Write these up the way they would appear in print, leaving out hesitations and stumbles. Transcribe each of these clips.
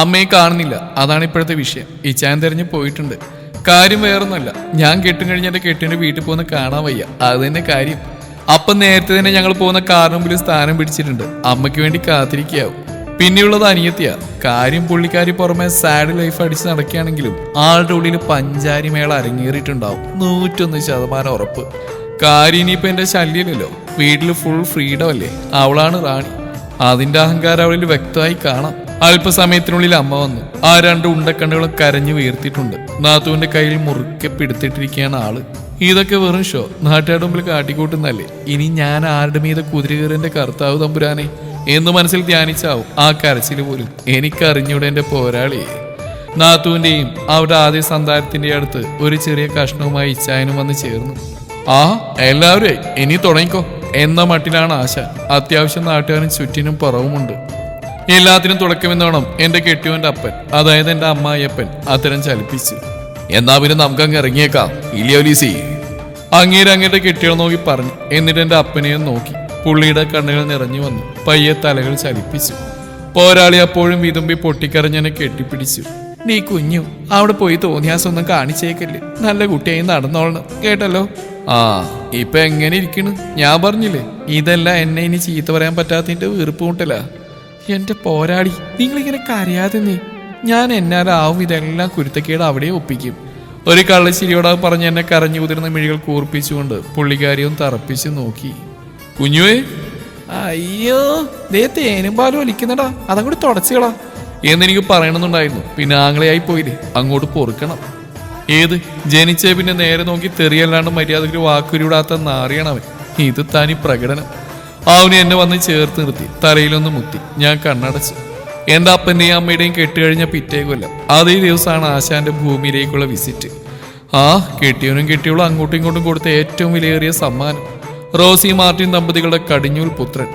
അമ്മയെ കാണുന്നില്ല, അതാണ് ഇപ്പോഴത്തെ വിഷയം. ഇച്ചാൻ തെരഞ്ഞു പോയിട്ടുണ്ട്. കാര്യം വേറൊന്നുമല്ല, ഞാൻ കെട്ടും കഴിഞ്ഞ് എന്റെ കെട്ടിന്റെ വീട്ടിൽ പോകുന്ന കാണാൻ വയ്യ, അത് തന്നെ കാര്യം. അപ്പം നേരത്തെ തന്നെ ഞങ്ങൾ പോകുന്ന കാറിന് മുമ്പിൽ സ്ഥാനം പിടിച്ചിട്ടുണ്ട്. അമ്മയ്ക്ക് വേണ്ടി കാത്തിരിക്കാവും. പിന്നെയുള്ളത് അനിയത്തിയാ. കാര്യം പുള്ളിക്കാരി പുറമെ സാഡ് ലൈഫ് അടിച്ച് നടക്കുകയാണെങ്കിലും ആളുടെ ഉള്ളിൽ പഞ്ചാരി മേള അരങ്ങേറിയിട്ടുണ്ടാവും. 101% ഉറപ്പ്. കാര്യം ഇനിയിപ്പോ എന്റെ ശല്യമില്ലല്ലോ, വീട്ടിൽ ഫുൾ ഫ്രീഡം അല്ലേ. അവളാണ് റാണി. അതിന്റെ അഹങ്കാരം അവളിൽ വ്യക്തമായി കാണാം. അല്പസമയത്തിനുള്ളിൽ അമ്മ വന്നു. ആ 2 ഉണ്ടക്കണ്ണുകളും കരഞ്ഞു വീർത്തിട്ടുണ്ട്. നാത്തുവിന്റെ കയ്യിൽ മുറുക്കെ പിടുത്തിട്ടിരിക്കുകയാണ് ആള്. ഇതൊക്കെ വെറും ഷോ, നാട്ടുകാരുടെ മുമ്പിൽ കാട്ടിക്കൂട്ടുന്നല്ലേ. ഇനി ഞാൻ ആരുടെ മീത കുതിര കയറിന്റെ കർത്താവ് തമ്പുരാനെ എന്ന് മനസ്സിൽ ധ്യാനിച്ചാവും ആ കരച്ചിൽ പോലും. എനിക്കറിഞ്ഞൂടെ എന്റെ പോരാളിയെ. നാത്തുവിന്റെയും അവരുടെ ആദ്യ സന്താനത്തിന്റെ അടുത്ത് ഒരു ചെറിയ കഷ്ണവുമായി ഇച്ചായനും വന്ന് ചേർന്നു. ആ എല്ലാവരും ഇനി തുടങ്ങിക്കോ എന്ന മട്ടിലാണ് ആശ. അത്യാവശ്യം നാട്ടുകാരും ചുറ്റിനും പുറവുമുണ്ട്. എല്ലാത്തിനും തുടക്കമെന്നോണം എന്റെ കെട്ടിയവന്റെ അപ്പൻ, അതായത് എന്റെ അമ്മായിയപ്പൻ അത്തരം ചലിപ്പിച്ചു. എന്നാ പിന്നെ നമുക്കങ്ങ് ഇറങ്ങിയേക്കാം ഇലിയോലീസി. അങ്ങേരങ്ങേരുടെ കെട്ടികൾ നോക്കി പറഞ്ഞു. എന്നിട്ട് എന്റെ അപ്പനെയും നോക്കി. പുള്ളിയുടെ കണ്ണുകൾ നിറഞ്ഞു വന്നു. പയ്യെ തലകൾ ചലിപ്പിച്ചു. പോരാളി അപ്പോഴും വിതുമ്പി പൊട്ടിക്കരഞ്ഞെന്നെ കെട്ടിപ്പിടിച്ചു. നീ കുഞ്ഞു, അവിടെ പോയി തോന്നിയാസൊന്നും കാണിച്ചേക്കല്ലേ. നല്ല കുട്ടിയായി നടന്നോളണം കേട്ടല്ലോ. ആ ഇപ്പൊ എങ്ങനെ ഇരിക്കണ്? ഞാൻ പറഞ്ഞില്ലേ, ഇതല്ല എന്നെ ഇനി ചീത്ത പറയാൻ പറ്റാത്തതിന്റെ വീർപ്പ് കൂട്ടല. എന്റെ പോരാളി, നിങ്ങളിങ്ങനെ കരയാതെ നീ. ഞാൻ എന്നാലാവും ഇതെല്ലാം കുരുത്തക്കേട് അവിടെ ഒപ്പിക്കും. ഒരു കള്ളശ്ശിരിയോടാ പറഞ്ഞ് എന്നെ കരഞ്ഞു കുതിർന്ന മിഴികൾ കൂർപ്പിച്ചുകൊണ്ട് പുള്ളിക്കാരിയും തറപ്പിച്ച് നോക്കി. കുഞ്ഞുവേ, അയ്യോ ദേ തേനും പാലും ഒലിക്കുന്നടാ, അതങ്ങോട്ട് തുടച്ചുകളാ എന്നെനിക്ക് പറയണമെന്നുണ്ടായിരുന്നു. പിന്നെ ആങ്ങളെയായി പോയില്ലേ, അങ്ങോട്ട് പൊറുക്കണം. ഏത് ജനിച്ചേ പിന്നെ നേരെ നോക്കി തെറിയല്ലാണ്ട് മര്യാദയ്ക്ക് വാക്കുരുവിടാത്ത നാറിയണവൻ. ഇത് തനി പ്രകടനം. അവന് എന്നെ വന്ന് ചേർത്ത് നിർത്തി. തലയിലൊന്ന് മുത്തി. ഞാൻ കണ്ണടച്ചു. എന്റെ അപ്പന്റെയും അമ്മയുടെയും കെട്ടുകഴിഞ്ഞ പിറ്റേ കൊല്ലം അതേ ദിവസമാണ് ആശാന്റെ ഭൂമിയിലേക്കുള്ള വിസിറ്റ്. ആ കെട്ടിയവനും കെട്ടിയവളും അങ്ങോട്ടും ഇങ്ങോട്ടും കൊടുത്ത ഏറ്റവും വിലയേറിയ സമ്മാനം റോസി മാർട്ടിൻ ദമ്പതികളുടെ കടിഞ്ഞൂൽ പുത്രൻ,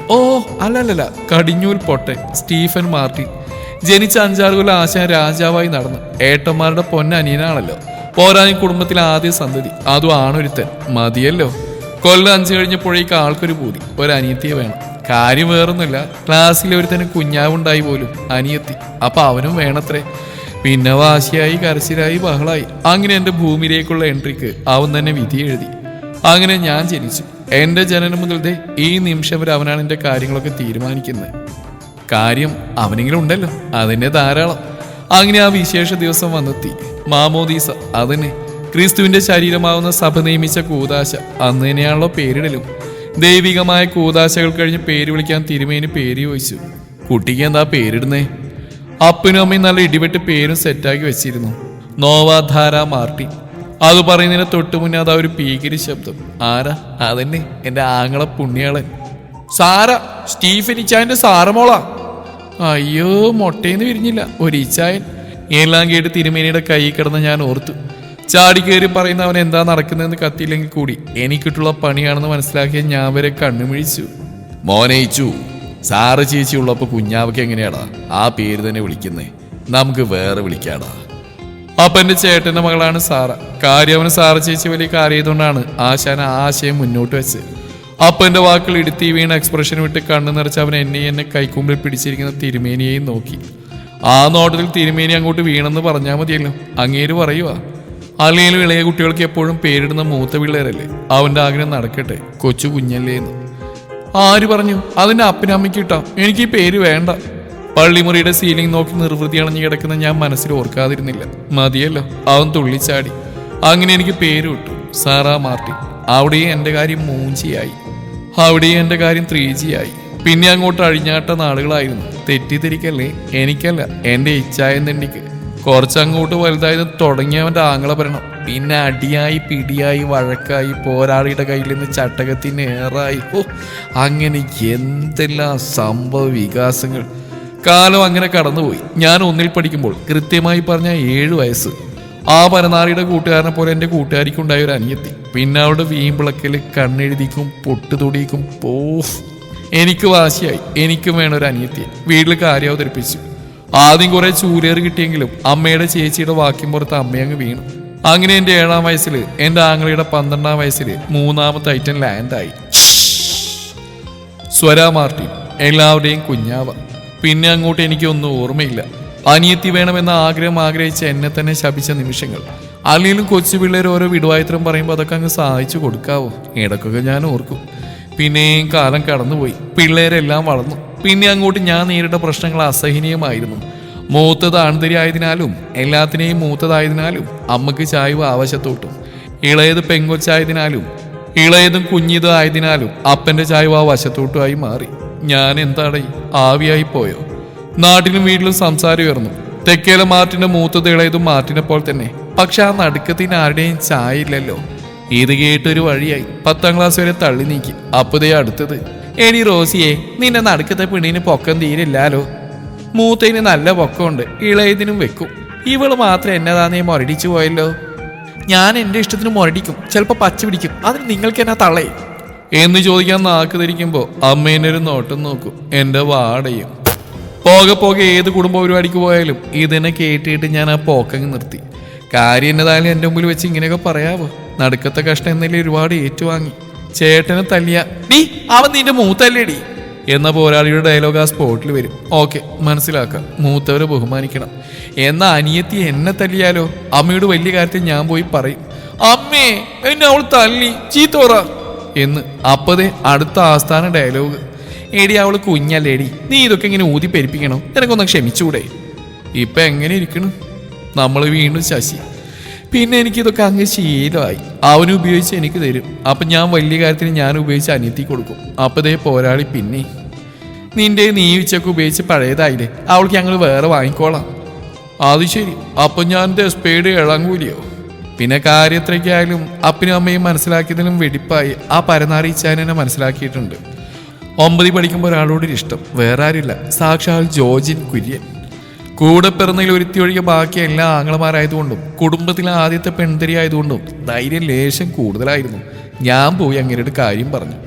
അല്ലല്ല കടിഞ്ഞൂൽ പൊട്ടൻ സ്റ്റീഫൻ മാർട്ടിൻ. ജനിച്ച 5-6 കൊല്ലം ആശാൻ രാജാവായി നടന്നു. ഏട്ടന്മാരുടെ പൊന്നനിയനാണല്ലോ. പോരാഞ്ഞ കുടുംബത്തിലെ ആദ്യ സന്തതി, അതും ആണൊരുത്തൻ. മതിയല്ലോ. കൊല്ലം 5 കഴിഞ്ഞപ്പോഴേക്ക് ആൾക്കൊരു പൂതി, ഒരനിയത്തിയെ വേണം. കാര്യം വേറൊന്നുമില്ല, ക്ലാസ്സിലെ ഒരുത്തന് കുഞ്ഞാവുണ്ടായി പോലും അനിയത്തി. അപ്പൊ അവനും വേണത്രേ. പിന്നെ വാശിയായി, കരച്ചിലായി, ബഹളായി. അങ്ങനെ എന്റെ ഭൂമിയിലേക്കുള്ള എൻട്രിക്ക് അവൻ തന്നെ വിധി എഴുതി. അങ്ങനെ ഞാൻ ജനിച്ചു. എന്റെ ജനനം മുതൽ ഈ നിമിഷം വരെ അവനാണ് എന്റെ കാര്യങ്ങളൊക്കെ തീരുമാനിക്കുന്നത്. കാര്യം അവനെങ്കിലും ഉണ്ടല്ലോ, അതിന്റെ ധാരാളം. അങ്ങനെ ആ വിശേഷ ദിവസം വന്നെത്തി. മാമോദീസ, അതന്നെ ക്രിസ്തുവിന്റെ ശരീരമാവുന്ന സഭ നിയമിച്ച കൂദാശ. അന്ന് തന്നെയാണല്ലോ പേരിടലും. ദൈവികമായ കൂദാശകൾ കഴിഞ്ഞ് പേര് വിളിക്കാൻ തിരുമേനി പേര് ചോദിച്ചു. കുട്ടിക്ക് എന്താ പേരിടുന്നേ? അപ്പനും അമ്മയും നല്ല ഇടിവെട്ട് പേരും സെറ്റാക്കി വെച്ചിരുന്നു. നോവാധാര മാർട്ടിൻ. അത് പറയുന്നതിന് തൊട്ടു മുന്നേ അതാ ഒരു പീകിരി ശബ്ദം. ആരാ? അതന്നെ എന്റെ ആങ്ങളെ പുണ്യാളൻ സാര, സ്റ്റീഫൻ ഇച്ചായന്റെ സാറമോളാ. അയ്യോ, മൊട്ടേന്ന് വിരിഞ്ഞില്ല ഒരു ഇച്ചായൻ. എല്ലാം കേട്ട് തിരുമേനിയുടെ കൈ കിടന്ന് ഞാൻ ഓർത്തു. ചാടിക്കേറി പറയുന്ന അവൻ എന്താ നടക്കുന്നതെന്ന് കത്തിയില്ലെങ്കിൽ കൂടി എനിക്കിട്ടുള്ള പണിയാണെന്ന് മനസ്സിലാക്കിയ ഞാൻ വരെ കണ്ണുമിഴിച്ചു. മോനയിച്ചു, സാറ് ചേച്ചി ഉള്ളപ്പോ കുഞ്ഞാവയ്ക്ക് എങ്ങനെയാടാ ആ പേര് തന്നെ വിളിക്കുന്നേ? നമുക്ക് വേറെ വിളിക്കാടാ. അപ്പൊ എന്റെ ചേട്ടന്റെ മകളാണ് സാറ. കാര്യം അവന് സാറ ചേച്ചി വലിയ കാര്യമായതുകൊണ്ടാണ് ആശാൻ ആശയം മുന്നോട്ട് വെച്ച്. അപ്പൊ എന്റെ വാക്കുകൾ ഇടുത്തി വീണ എക്സ്പ്രഷൻ വിട്ട് കണ്ണു നിറച്ച് അവൻ എന്നെ കൈക്കുമ്പിൽ പിടിച്ചിരിക്കുന്ന തിരുമേനിയെയും നോക്കി. ആ നോട്ടത്തിൽ തിരുമേനി അങ്ങോട്ട് വീണെന്ന് പറഞ്ഞാൽ മതിയല്ലോ. അങ്ങേര് പറയുവാ, അല്ലെങ്കിലും ഇളയ കുട്ടികൾക്ക് എപ്പോഴും പേരിടുന്ന മൂത്ത പിള്ളേരല്ലേ. അവന്റെ ആഗ്രഹം നടക്കട്ടെ, കൊച്ചു കുഞ്ഞല്ലേ എന്ന്. ആര് പറഞ്ഞു? അതിന്റെ അപ്പനും അമ്മയ്ക്ക് കിട്ടാം, എനിക്ക് ഈ പേര് വേണ്ട. പള്ളിമുറിയുടെ സീലിംഗ് നോക്കി നിർവൃതി അണഞ്ഞു കിടക്കുന്ന ഞാൻ മനസ്സിൽ ഓർക്കാതിരുന്നില്ല. മതിയല്ലോ, അവൻ തുള്ളിച്ചാടി. അങ്ങനെ എനിക്ക് പേര് വിട്ടു, സാറാ മാർട്ടിൻ. അവിടെയും എന്റെ കാര്യം മൂഞ്ചിയായി, അവിടെയും എന്റെ കാര്യം 3G ആയി. പിന്നെ അങ്ങോട്ട് അഴിഞ്ഞാട്ട നാളുകളായിരുന്നു. തെറ്റിദ്ധരിക്കല്ലേ, എനിക്കല്ല എന്റെ ഇച്ചായൻ തെണ്ടിക്ക്. കുറച്ചങ്ങോട്ട് വലുതായത് തുടങ്ങിയവന്റെ ആങ്ങള ഭരണം. പിന്നെ അടിയായി, പിടിയായി, വഴക്കായി, പോരാളിയുടെ കയ്യിൽ നിന്ന് ചട്ടകത്തിന് ഏറായി. അങ്ങനെ എന്തെല്ലാം സംഭവ വികാസങ്ങൾ. കാലം അങ്ങനെ കടന്നുപോയി. ഞാൻ 1ൽ പഠിക്കുമ്പോൾ, കൃത്യമായി പറഞ്ഞ 7 വയസ്സ്. ആ പരനാറിയുടെ കൂട്ടുകാരനെ പോലെ എൻ്റെ കൂട്ടുകാരിക്കുണ്ടായ ഒരു അനിയത്തി. പിന്നെ അവളുടെ വീമ്പിളക്കൽ, കണ്ണെഴുതിക്കും, പൊട്ടുതൊടിക്കും. എനിക്ക് വാശിയായി. എനിക്കും വേണം ഒരു അനിയത്തിയെ. വീട്ടിൽ കാര്യം അവതരിപ്പിച്ചു. ആദ്യം കുറെ ചൂലേറ് കിട്ടിയെങ്കിലും അമ്മയുടെ ചേച്ചിയുടെ വാക്യം പുറത്ത് അമ്മയങ്ങ് വീണു. അങ്ങനെ എൻ്റെ 7ാം വയസ്സിൽ എൻ്റെ ആങ്ങളയുടെ 12ാം വയസ്സിൽ 3ാമത്തെ ഐറ്റം ലാൻഡായി. സ്വര മാർട്ടിൻ, എല്ലാവരുടെയും കുഞ്ഞാവ. പിന്നെ അങ്ങോട്ട് എനിക്കൊന്നും ഓർമ്മയില്ല. അനിയത്തി വേണമെന്ന ആഗ്രഹം ആഗ്രഹിച്ച് എന്നെ തന്നെ ശപിച്ച നിമിഷങ്ങൾ. അല്ലെങ്കിലും കൊച്ചു പിള്ളേർ ഓരോ വിടുവായിത്രം പറയുമ്പോൾ അതൊക്കെ അങ്ങ് സഹായിച്ചു കൊടുക്കാവോ? ഇടക്കൊക്കെ ഞാൻ ഓർക്കും. പിന്നെയും കാലം കടന്നുപോയി, പിള്ളേരെല്ലാം വളർന്നു. പിന്നെ അങ്ങോട്ട് ഞാൻ നേരിട്ട പ്രശ്നങ്ങൾ അസഹനീയമായിരുന്നു. മൂത്തത് ആൺതരി ആയതിനാലും എല്ലാത്തിനെയും മൂത്തതായതിനാലും അമ്മക്ക് ചായവ് ആവശ്യത്തോട്ടും, ഇളയത് പെങ്കൊച്ചായതിനാലും ഇളയതും കുഞ്ഞിതും ആയതിനാലും അപ്പന്റെ ചായവ് ആ വശത്തോട്ടുമായി മാറി. ഞാൻ എന്താടേ ആവിയായി പോയോ? നാട്ടിലും വീട്ടിലും സംസാരം ഉയർന്നു. തെക്കേലെ മാർട്ടിന്റെ മൂത്തത് ഇളയതും മാർട്ടിനെ പോലെ തന്നെ. പക്ഷെ ആ നടുക്കത്തിന് ആരുടെയും ചായ ഇല്ലല്ലോ. ഇത് കേട്ടൊരു വഴിയായി 10ാം ക്ലാസ് വരെ തള്ളി നീക്കി. അപ്പതേ അടുത്തത്, എടി റോസിയെ, നിന്റെ നടുക്കത്തെ പെണ്ണിന് പൊക്കം തീരില്ലാലോ. മൂത്തതിന് നല്ല പൊക്കമുണ്ട്, ഇളയതിനും വെക്കും. ഇവള് മാത്രം എന്നതാന്നേ മൊരടിച്ചു പോയല്ലോ. ഞാൻ എന്റെ ഇഷ്ടത്തിന് മൊരടിക്കും, ചിലപ്പോ പച്ച പിടിക്കും, അതിന് നിങ്ങൾക്ക് എന്നാ തള്ളേ എന്ന് ചോദിക്കാൻ നാക്ക് ധരിക്കുമ്പോ അമ്മേനെ ഒരു നോട്ടം നോക്കും. എന്റെ വാടയും പോകെ പോകെ ഏത് കുടുംബ പരിപാടിക്ക് പോയാലും ഇതിനെ കേട്ടിട്ട് ഞാൻ ആ പോക്കങ്ങ് നിർത്തി. കാര്യം എന്നതായാലും എൻ്റെ മുമ്പിൽ വെച്ച് ഇങ്ങനെയൊക്കെ പറയാവോ? നടുക്കത്തെ കഷ്ടം എന്നല്ലേ ഒരുപാട് ഏറ്റുവാങ്ങി. ചേട്ടനെ തല്ലിയ ഡീ അവൻ നിന്റെ മൂത്തല്ലേടി എന്ന പോരാളിയുടെ ഡയലോഗ് ആ സ്പോട്ടിൽ വരും. ഓക്കെ, മനസ്സിലാക്കാം, മൂത്തവരെ ബഹുമാനിക്കണം. എന്നാ അനിയത്തി എന്നെ തല്ലിയാലോ? അമ്മയോട് വലിയ കാര്യത്തിൽ ഞാൻ പോയി പറയും, അമ്മേ എന്നെ അവൾ തല്ലി, ചീത്തോറ എന്ന്. അപ്പതേ അടുത്ത ആസ്ഥാന ഡയലോഗ്, എടി അവള് കുഞ്ഞല്ലേടി, നീ ഇതൊക്കെ ഇങ്ങനെ ഊതി പെരിപ്പിക്കണോ? നിനക്കൊന്നും ക്ഷമിച്ചൂടെ? ഇപ്പൊ എങ്ങനെ ഇരിക്കണു? നമ്മൾ വീണ്ടും ശശി. പിന്നെ എനിക്കിതൊക്കെ അങ്ങ് ശീലമായി. അവന് ഉപയോഗിച്ച് എനിക്ക് തരും. അപ്പം ഞാൻ വലിയ കാര്യത്തിന് ഞാൻ ഉപയോഗിച്ച് അനിയത്തി കൊടുക്കും. അപ്പതേ പോരാളി പിന്നെ, നിന്റെ നീ ഉച്ചക്ക് ഉപയോഗിച്ച് പഴയതായില്ലേ, അവൾക്ക് ഞങ്ങൾ വേറെ വാങ്ങിക്കോളാം. അത് ശരി, അപ്പം ഞാൻ സ്പീഡ് ഇളങ്ങൂലിയോ? പിന്നെ കാര്യത്രയ്ക്കായാലും അപ്പനും അമ്മയും മനസ്സിലാക്കിയതിലും വെടിപ്പായി ആ പരനാറിച്ചാനെ മനസ്സിലാക്കിയിട്ടുണ്ട്. 9 പഠിക്കുമ്പോൾ ഒരാളോടൊരു ഇഷ്ടം, വേറെ ആരില്ല, സാക്ഷാൽ ജോർജിൻ കുര്യൻ. കൂടെ പിറന്നതിൽ ഒരുത്തി ഒഴികെ ബാക്കി എല്ലാ ആങ്ങളമാരായതുകൊണ്ടും കുടുംബത്തിലെ ആദ്യത്തെ പെൺതരി ആയതുകൊണ്ടും ധൈര്യം ലേശം കൂടുതലായിരുന്നു. ഞാൻ പോയി അങ്ങേരുടെ കാര്യം പറഞ്ഞു.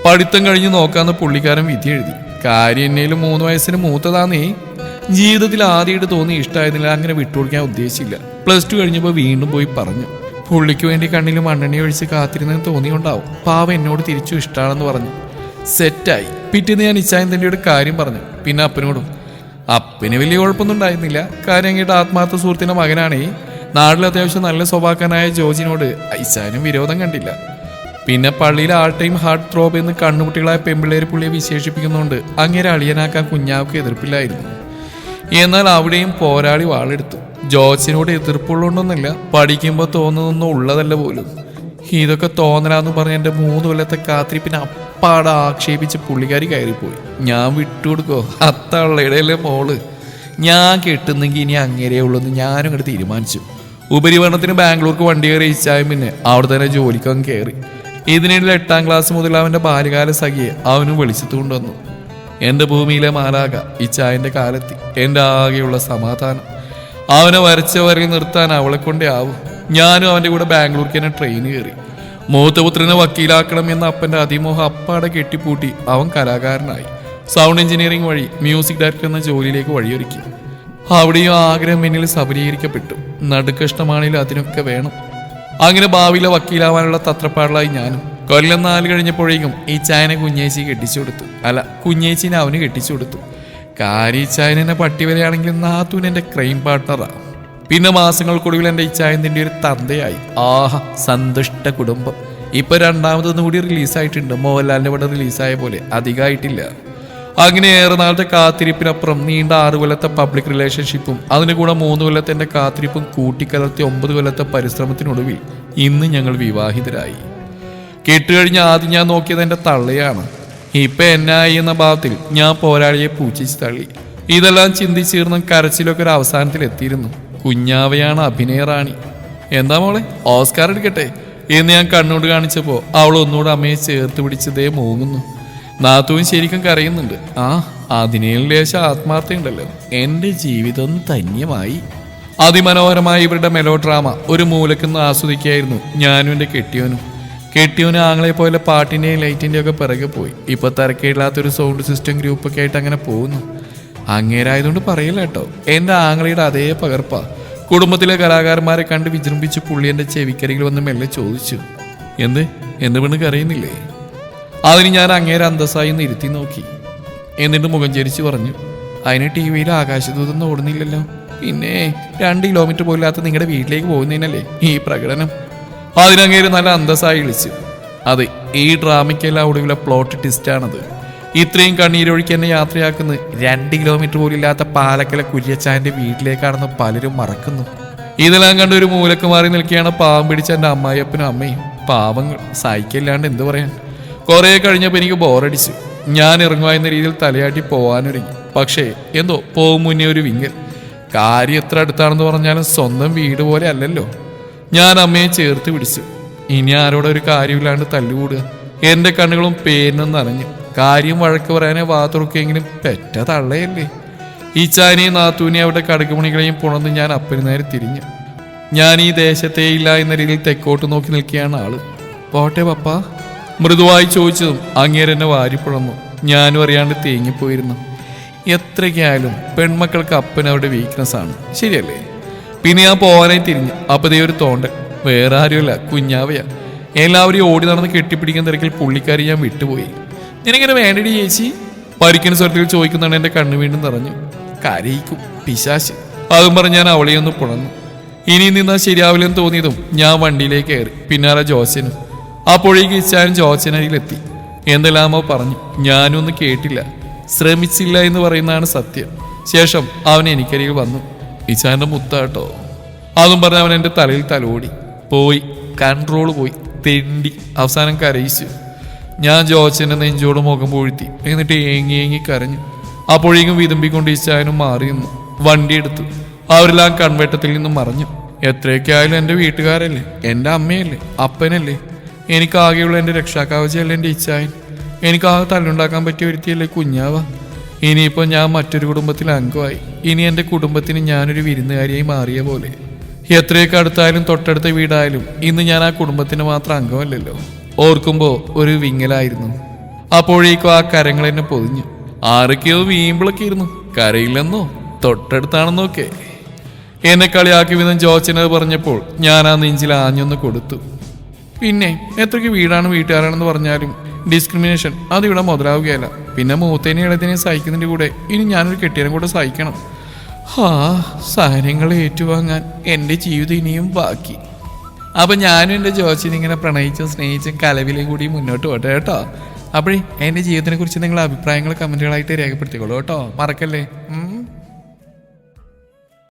പഠിത്തം കഴിഞ്ഞ് നോക്കാന്ന് പുള്ളിക്കാരൻ വിധി എഴുതി. കാര്യം എന്നേലും 3 വയസ്സിന് മൂത്തതാന്നേ. ജീവിതത്തിൽ ആദ്യമായിട്ട് തോന്നി ഇഷ്ടമായതിനാൽ അങ്ങനെ വിട്ടുകൊടുക്കാൻ ഉദ്ദേശിച്ചില്ല. +2 കഴിഞ്ഞപ്പോൾ വീണ്ടും പോയി പറഞ്ഞു. പുള്ളിക്ക് വേണ്ടി കണ്ണിൽ മണ്ണെണ്ണ ഒഴിച്ച് കാത്തിരുന്നെന്ന് തോന്നിയുണ്ടാവും. പാവ എന്നോട് തിരിച്ചു ഇഷ്ടമാണെന്ന് പറഞ്ഞു. സെറ്റായി. പിറ്റേന്ന് ഞാൻ ഇച്ചായന്തൻ്റെ കാര്യം പറഞ്ഞു. പിന്നെ അപ്പനോടും. അപ്പന് വലിയ കുഴപ്പമൊന്നും ഉണ്ടായിരുന്നില്ല. കാര്യം അങ്ങോട്ട് ആത്മാർത്ഥ സുഹൃത്തിൻ്റെ മകനാണേ. നാട്ടിൽ അത്യാവശ്യം നല്ല സ്വഭാവക്കാരനായ ജോർജിനോട് ഐശാനും വിരോധം കണ്ടില്ല. പിന്നെ പള്ളിയിൽ ആൾ ടൈം ഹാർട്ട് ത്രോബ് എന്ന് കണ്ണുകുട്ടികളായ പെമ്പിള്ളേർ പുള്ളിയെ വിശേഷിപ്പിക്കുന്നുണ്ട് അങ്ങേരെ അളിയനാക്കാൻ കുഞ്ഞാവക്ക് എതിർപ്പില്ലായിരുന്നു. എന്നാൽ അവിടെയും പോരാളി വാളെടുത്തു. ജോർജിനോട് എതിർപ്പുള്ളതുകൊണ്ടൊന്നുമില്ല, പഠിക്കുമ്പോൾ തോന്നുന്നൊന്നും ഉള്ളതല്ല പോലും. ഇതൊക്കെ തോന്നലാന്ന് പറഞ്ഞ് എൻ്റെ 3 കൊല്ലത്തെ കാത്തിരിപ്പിനെ അപ്പാടെ ആക്ഷേപിച്ച് പുള്ളിക്കാരി കയറിപ്പോയി. ഞാൻ വിട്ടുകൊടുക്കോ? അത്തള്ളയുടെ മോള്. ഞാൻ കെട്ടുന്നെങ്കിൽ ഇനി അങ്ങേരേ ഉള്ളൂന്ന് ഞാനും ഇങ്ങോട്ട് തീരുമാനിച്ചു. ഉപരിപഠനത്തിന് ബാംഗ്ലൂർക്ക് വണ്ടി കയറി ഇച്ചായും പിന്നെ അവിടെ തന്നെ ജോലിക്കങ്ങ് കയറി. ഇതിനിടയിൽ 8ാം ക്ലാസ് മുതൽ അവൻ്റെ ബാല്യകാല സഖിയെ അവനും വിളിച്ചെത്തു കൊണ്ടുവന്നു. എൻ്റെ ഭൂമിയിലെ മാലാക ഇച്ചായൻ്റെ കാലത്തി എൻ്റെ ആകെയുള്ള സമാധാനം. അവനെ വരച്ച വരയിൽ നിർത്താൻ അവളെ കൊണ്ടേ ആവും. ഞാനും അവൻ്റെ കൂടെ ബാംഗ്ലൂർക്ക് തന്നെ ട്രെയിൻ കയറി. മൂത്തപുത്രനെ വക്കീലാക്കണം എന്ന അപ്പൻ്റെ അതിമോഹം അപ്പാടെ കെട്ടിപ്പൂട്ടി അവൻ കലാകാരനായി. സൗണ്ട് എഞ്ചിനീയറിംഗ് വഴി മ്യൂസിക് ഡയറക്ടർ എന്ന ജോലിയിലേക്ക് വഴിയൊരുക്കി. അവിടെയും ആഗ്രഹം എന്നിൽ സബലീകരിക്കപ്പെട്ടു. നടുക്കഷ്ടമാണെങ്കിൽ അതിനൊക്കെ വേണം. അങ്ങനെ ഭാവിയിലെ വക്കീലാവാനുള്ള തത്രപ്പാടിലായി ഞാനും. കൊല്ലം 4 കഴിഞ്ഞപ്പോഴേക്കും ഈ ചായനെ കുഞ്ഞേച്ചി കെട്ടിച്ചു കൊടുത്തു. അല്ല, കുഞ്ഞേച്ചിനെ അവന് കെട്ടിച്ചു കൊടുത്തു. കാര്യം ഇച്ചായനെ പട്ടിവരെയാണെങ്കിലും നാത്തൂൻ എൻ്റെ ക്രൈം പാർട്ട്ണറാണ്. പിന്നെ മാസങ്ങൾക്കൊടുവിൽ എൻ്റെ ഇച്ചായൻ്റെ ഒരു തന്തയായി. ആഹാ, സന്തുഷ്ട കുടുംബം. ഇപ്പൊ 2ാമതൊന്നും കൂടി റിലീസായിട്ടുണ്ട്. മോഹൻലാലിന്റെ പടം റിലീസായ പോലെ, അധികമായിട്ടില്ല. അങ്ങനെ ഏറെ നാളത്തെ കാത്തിരിപ്പിനപ്പുറം നീണ്ട 6 കൊല്ലത്തെ പബ്ലിക് റിലേഷൻഷിപ്പും അതിന് കൂടെ 3 കൊല്ലത്തെ എൻ്റെ കാത്തിരിപ്പും കൂട്ടിക്കലർത്തി 9 കൊല്ലത്തെ പരിശ്രമത്തിനൊടുവിൽ ഇന്ന് ഞങ്ങൾ വിവാഹിതരായി. കെട്ടുകഴിഞ്ഞ് ആദ്യം ഞാൻ നോക്കിയത് എൻ്റെ തള്ളയാണ്. ഇപ്പൊ എന്നായി എന്ന ഭാവത്തിൽ ഞാൻ പോരാളിയെ പൂച്ചിച്ച് തള്ളി. ഇതെല്ലാം ചിന്തിച്ചീർന്നും കരച്ചിലൊക്കെ ഒരു അവസാനത്തിൽ എത്തിയിരുന്നു. കുഞ്ഞാവയാണ് അഭിനയ റാണി. എന്താ മോളെ, ഓസ്കാർ എടുക്കട്ടെ എന്ന് ഞാൻ കണ്ണോട് കാണിച്ചപ്പോൾ അവൾ ഒന്നുകൂടെ അമ്മയെ ചേർത്ത് പിടിച്ചതേ മൂങ്ങുന്നു. നാത്തൂൻ ശരിക്കും കരയുന്നുണ്ട്. ആ, അതിനേലും ലേശം ആത്മാർത്ഥയുണ്ടല്ലോ. എൻ്റെ ജീവിതം ധന്യമായി. അതിമനോഹരമായ ഇവരുടെ മെലോ ഡ്രാമ ഒരു മൂലക്കുന്ന് ആസ്വദിക്കുകയായിരുന്നു ഞാനും എൻ്റെ കെട്ടിയോനും ആങ്ങളെ പോലെ പാട്ടിൻ്റെയും ലൈറ്റിൻ്റെയും ഒക്കെ പിറകെ പോയി. ഇപ്പൊ തിരക്കില്ലാത്തൊരു സൗണ്ട് സിസ്റ്റം ഗ്രൂപ്പൊക്കെ ആയിട്ട് അങ്ങനെ പോകുന്നു. അങ്ങേരായതുകൊണ്ട് പറയില്ല കേട്ടോ, എൻ്റെ ആങ്ങളയുടെ അതേ പകർപ്പാ. കുടുംബത്തിലെ കലാകാരന്മാരെ കണ്ട് വിജൃംഭിച്ച് പുള്ളി എൻ്റെ ചെവിക്കരികിൽ വന്ന് മെല്ലെ ചോദിച്ചു, എന്ത് പെണ്ണ് കരയുന്നില്ലേ? അതിന് ഞാൻ അങ്ങേരെ അന്തസ്സായി ഇരുത്തി നോക്കി. എന്നിട്ട് മുഖം ചരിച്ച് പറഞ്ഞു, അതിന് ടി വിയിൽ ആകാശദൂതൊന്നും ഓടുന്നില്ലല്ലോ. പിന്നെ 2 കിലോമീറ്റർ പോലാത്ത നിങ്ങളുടെ വീട്ടിലേക്ക് പോകുന്നതിനല്ലേ ഈ പ്രകടനം? അതിനങ്ങേര് നല്ല അന്തസ്സായി വിളിച്ചു. അതെ, ഈ ഡ്രാമയ്ക്കെല്ലാം ഒടുവിലെ പ്ലോട്ട് ട്വിസ്റ്റാണത്. ഇത്രയും കണ്ണീരൊഴുക്കി എന്നെ യാത്രയാക്കുന്നത് 2 കിലോമീറ്റർ പോലും ഇല്ലാത്ത പാലക്കല കുര്യച്ചാന്റെ വീട്ടിലേക്കാണെന്ന് പലരും മറക്കുന്നു. ഇതെല്ലാം കണ്ട് ഒരു മൂലക്ക് മാറി നിൽക്കുകയാണ് പാവം പിടിച്ച എൻ്റെ അമ്മായിയപ്പനും അമ്മയും. പാവങ്ങൾ സഹിക്കില്ലാണ്ട് എന്തു പറയാൻ. കുറെ കഴിഞ്ഞപ്പോൾ എനിക്ക് ബോറടിച്ചു. ഞാൻ ഇറങ്ങുക എന്ന രീതിയിൽ തലയാട്ടി പോവാനൊരുങ്ങി. പക്ഷേ എന്തോ പോകും മുന്നേ ഒരു വിങ്ങൽ. കാര്യം എത്ര അടുത്താണെന്ന് പറഞ്ഞാലും സ്വന്തം വീട് പോലെ അല്ലല്ലോ. ഞാൻ അമ്മയെ ചേർത്ത് പിടിച്ചു. ഇനി ആരോടൊരു കാര്യമില്ലാണ്ട് തല്ലുകൂടുക. എൻ്റെ കണ്ണുകളും പേരിനും നനഞ്ഞു. കാര്യം വഴക്ക് പറയാനേ വാതുറക്കെങ്കിലും പെറ്റ തള്ളയല്ലേ. ഈ ചാനിയും നാത്തൂനെയും അവരുടെ കടുകുമണികളെയും പുണർന്ന് ഞാൻ അപ്പന് നേരെ തിരിഞ്ഞു. ഞാൻ ഈ ദേശത്തേ ഇല്ല എന്ന രീതിയിൽ തെക്കോട്ട് നോക്കി നിൽക്കുകയാണ് ആള്. പോട്ടെ പപ്പ? മൃദുവായി ചോദിച്ചതും അങ്ങേരെന്നെ വാരിപ്പുഴന്നു. ഞാനും അറിയാണ്ട് തേങ്ങിപ്പോയിരുന്നു. എത്രയ്ക്കായാലും പെൺമക്കൾക്ക് അപ്പൻ അവരുടെ വീക്ക്നെസ് ആണ്, ശരിയല്ലേ? പിന്നെ ഞാൻ പോകാനായി തിരിഞ്ഞു. അപ്പതേ ഒരു തോണ്ടൽ. വേറെ ആരുമല്ല, കുഞ്ഞാവയാ. എല്ലാവരെയും ഓടി നടന്ന് കെട്ടിപ്പിടിക്കുന്ന തിരക്കിൽ പുള്ളിക്കാരി ഞാൻ വിട്ടുപോയി. നിനക്കിങ്ങനെ വേണ്ടടി ചേച്ചി? പരിക്കുന്ന സ്വരത്തിൽ ചോദിക്കുന്നതാണ്. എൻ്റെ കണ്ണു വീണ്ടും നിറഞ്ഞു. കരയിക്കും പിശാശ്. അതും പറഞ്ഞ് ഞാൻ അവളെയൊന്ന് പുണർന്നു. ഇനി നിന്നാൽ ശരിയാവില്ലെന്ന് തോന്നിയതും ഞാൻ വണ്ടിയിലേക്ക് കയറി. പിന്നാലെ ജോസനും. അപ്പോഴേക്ക് ഇച്ചാനും ജോസനരിയിലെത്തി. എന്തെല്ലാമോ പറഞ്ഞു. ഞാനും ഒന്നും കേട്ടില്ല. ശ്രമിച്ചില്ല എന്ന് പറയുന്നതാണ് സത്യം. ശേഷം അവൻ എനിക്കരികിൽ വന്നു. ഇച്ചാൻ്റെ മുത്താട്ടോ. അതും പറഞ്ഞ് അവൻ എൻ്റെ തലയിൽ തലോടി. പോയി, കൺട്രോൾ പോയി. തെണ്ടി അവസാനം കരയിച്ചു. ഞാൻ ജോച്ചൻ്റെ നെഞ്ചോട് മുഖം പൊഴുത്തി. എന്നിട്ട് ഏങ്ങി ഏങ്ങി കരഞ്ഞു. അപ്പോഴേക്കും വിതുമ്പിക്കൊണ്ട് ഇച്ചാനും മാറി നിന്നു. വണ്ടി എടുത്തു. അവരെല്ലാം കൺവെട്ടത്തിൽ നിന്നും മറഞ്ഞു. എത്രയൊക്കെ ആയാലും എൻ്റെ വീട്ടുകാരല്ലേ, എൻ്റെ അമ്മയല്ലേ, അപ്പനല്ലേ. എനിക്കാകെയുള്ള എൻ്റെ രക്ഷാകവചയല്ലേ എൻ്റെ ഇച്ചായൻ. എനിക്കാകെ തല്ലുണ്ടാക്കാൻ പറ്റിയ ഒരുത്തിയല്ലേ കുഞ്ഞാവ. ഇനിയിപ്പോൾ ഞാൻ മറ്റൊരു കുടുംബത്തിൽ അംഗമായി. ഇനി എൻ്റെ കുടുംബത്തിന് ഞാനൊരു വിരുന്നുകാരിയായി മാറിയ പോലെ. എത്രയൊക്കെ അടുത്തായാലും തൊട്ടടുത്ത വീടായാലും ഇന്ന് ഞാൻ ആ കുടുംബത്തിന് മാത്രം അംഗമല്ലല്ലോ. ഓർക്കുമ്പോൾ ഒരു വിങ്ങലായിരുന്നു. അപ്പോഴേക്കും ആ കരങ്ങൾ എന്നെ പൊതിഞ്ഞു. ആരൊക്കെയോ വീമ്പിളൊക്കെ ഇരുന്നു. കരയില്ലെന്നോ തൊട്ടടുത്താണെന്നൊക്കെ എന്നെ കളിയാക്കി വിധം ജോച്ചനത് പറഞ്ഞപ്പോൾ ഞാൻ ആ നെഞ്ചിൽ ആഞ്ഞൊന്ന് കൊടുത്തു. പിന്നെ എത്രയ്ക്ക് വീടാണ് വീട്ടുകാരാണെന്ന് പറഞ്ഞാലും ഡിസ്ക്രിമിനേഷൻ അതിവിടെ മുതലാവുകയല്ല. പിന്നെ മൂത്തേനെയും ഇടത്തിനെയും സഹിക്കുന്നതിൻ്റെ കൂടെ ഇനി ഞാനൊരു കെട്ടിയനും കൂടെ സഹിക്കണം. സാധനങ്ങൾ ഏറ്റുവാങ്ങാൻ എൻ്റെ ജീവിതം ഇനിയും ബാക്കി. അപ്പം ഞാനും എൻ്റെ ജോച്ചിനെ ഇങ്ങനെ പ്രണയിച്ചും സ്നേഹിച്ചും കലവിലും കൂടി മുന്നോട്ട് പോട്ടെ കേട്ടോ. അപ്പോഴേ എൻ്റെ ജീവിതത്തിനെ കുറിച്ച് നിങ്ങളുടെ അഭിപ്രായങ്ങൾ കമൻറ്റുകളായിട്ട് രേഖപ്പെടുത്തിക്കോളൂ കേട്ടോ, മറക്കല്ലേ.